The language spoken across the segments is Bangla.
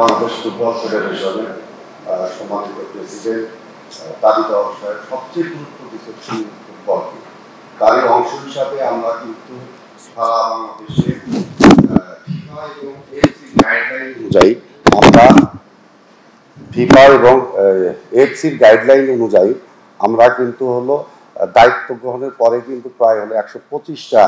বাংলাদেশ ফুটবল ফেডারেশনের সম্মানিত প্রেসিডেন্ট তাবিদ সাহেব সবচেয়ে গুরুত্ব দিচ্ছেন ফুটবলকে। তারই অংশ হিসাবে আমরা কিন্তু সারা বাংলাদেশে ফিফা এবং এএফসি গাইডলাইন অনুযায়ী আমরা কিন্তু হলো দায়িত্ব গ্রহণের পরে কিন্তু প্রায় হলো 125টা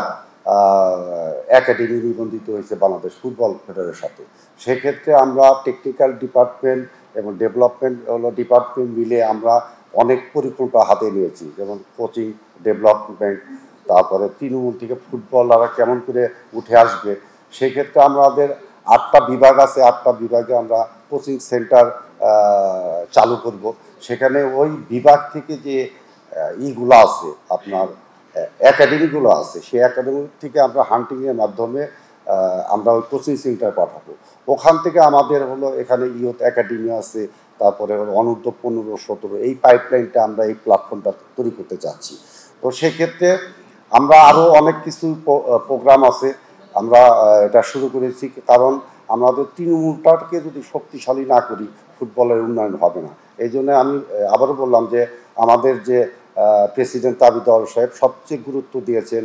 একাডেমি নিবন্ধিত হয়েছে বাংলাদেশ ফুটবল ফেডারেশনের সাথে। সেক্ষেত্রে আমরা টেকনিক্যাল ডিপার্টমেন্ট এবং ডেভেলপমেন্ট ডিপার্টমেন্ট মিলে আমরা অনেক পরিকল্পনা হাতে নিয়েছি, যেমন কোচিং ডেভেলপমেন্ট, তারপরে তৃণমূল থেকে ফুটবলাররা কেমন করে উঠে আসবে। সেক্ষেত্রে আমাদের 8টা বিভাগ আছে, 8টা বিভাগে আমরা কোচিং সেন্টার চালু করব। সেখানে ওই বিভাগ থেকে যে ইগুলো আছে, আপনার একাডেমিগুলো আছে, সেই একাডেমি থেকে আমরা হান্টিংয়ের মাধ্যমে আমরা ওই কোচিং সেন্টার পাঠাবো। ওখান থেকে আমাদের হলো এখানে ইয়ুথ একাডেমি আছে, তারপরে হলো অনূর্ধ্ব 15-17 এই পাইপলাইনটা আমরা এই প্ল্যাটফর্মটা তৈরি করতে চাচ্ছি। তো সেক্ষেত্রে আমরা আরও অনেক কিছু প্রোগ্রাম আছে, আমরা এটা শুরু করেছি। কারণ আমাদের তৃণমূলটাকে যদি শক্তিশালী না করি ফুটবলের উন্নয়ন হবে না। এই জন্য আমি আবারও বললাম যে আমাদের যে প্রেসিডেন্ট তাবিদ সাহেব সবচেয়ে গুরুত্ব দিয়েছেন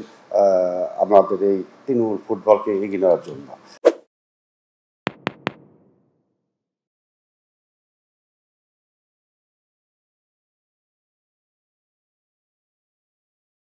আমাদের এই তৃণমূল ফুটবলকে এগিয়ে নেওয়ার জন্য।